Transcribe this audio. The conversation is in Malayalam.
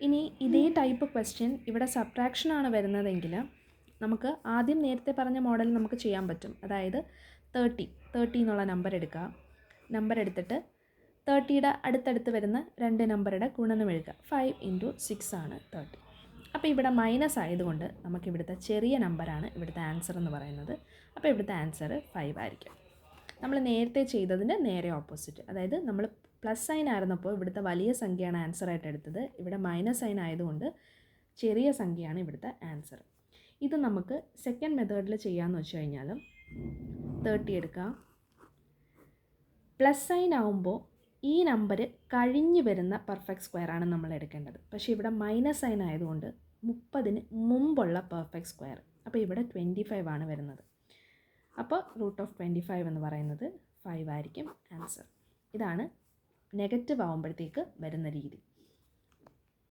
ഇനി ഇതേ ടൈപ്പ് ക്വസ്റ്റ്യൻ ഇവിടെ സബ്ട്രാക്ഷനാണ് വരുന്നതെങ്കിൽ നമുക്ക് ആദ്യം നേരത്തെ പറഞ്ഞ മോഡൽ നമുക്ക് ചെയ്യാൻ പറ്റും. അതായത് 30 എന്നുള്ള നമ്പർ എടുക്കുക. നമ്പർ എടുത്തിട്ട് 30യുടെ അടുത്തടുത്ത് വരുന്ന 2 നമ്പറുടെ ഗുണനം എഴുതുക. 5 × 6 ആണ് 30. അപ്പോൾ ഇവിടെ മൈനസ് ആയതുകൊണ്ട് നമുക്ക് ഇവിടുത്തെ ചെറിയ നമ്പറാണ് ഇവിടുത്തെ ആൻസർ എന്ന് പറയുന്നത്. അപ്പോൾ ഇവിടുത്തെ ആൻസർ 5 ആയിരിക്കും. നമ്മൾ നേരത്തെ ചെയ്തതിൻ്റെ നേരെ ഓപ്പോസിറ്റ്. അതായത് നമ്മൾ പ്ലസ് സൈൻ ആയിരുന്നപ്പോൾ ഇവിടുത്തെ വലിയ സംഖ്യയാണ് ആൻസറായിട്ട് എടുത്തത്. ഇവിടെ മൈനസ് സൈൻ ആയതുകൊണ്ട് ചെറിയ സംഖ്യയാണ് ഇവിടുത്തെ ആൻസർ. ഇത് നമുക്ക് സെക്കൻഡ് മെത്തേഡിൽ ചെയ്യാമെന്ന് വെച്ച് കഴിഞ്ഞാൽ 30 എടുക്കുക. പ്ലസ് സൈൻ ആവുമ്പോൾ ഈ നമ്പർ കഴിഞ്ഞ് വരുന്ന പെർഫെക്റ്റ് സ്ക്വയർ ആണ് നമ്മൾ എടുക്കേണ്ടത്. പക്ഷേ ഇവിടെ മൈനസ് സൈൻ ആയതുകൊണ്ട് 30ന് മുമ്പുള്ള പെർഫെക്റ്റ് സ്ക്വയർ. അപ്പോൾ ഇവിടെ 25 ആണ് വരുന്നത്. അപ്പോൾ √25 എന്ന് പറയുന്നത് 5 ആയിരിക്കും ആൻസർ. ഇതാണ് നെഗറ്റീവ് ആകുമ്പോഴത്തേക്ക് വരുന്ന രീതി.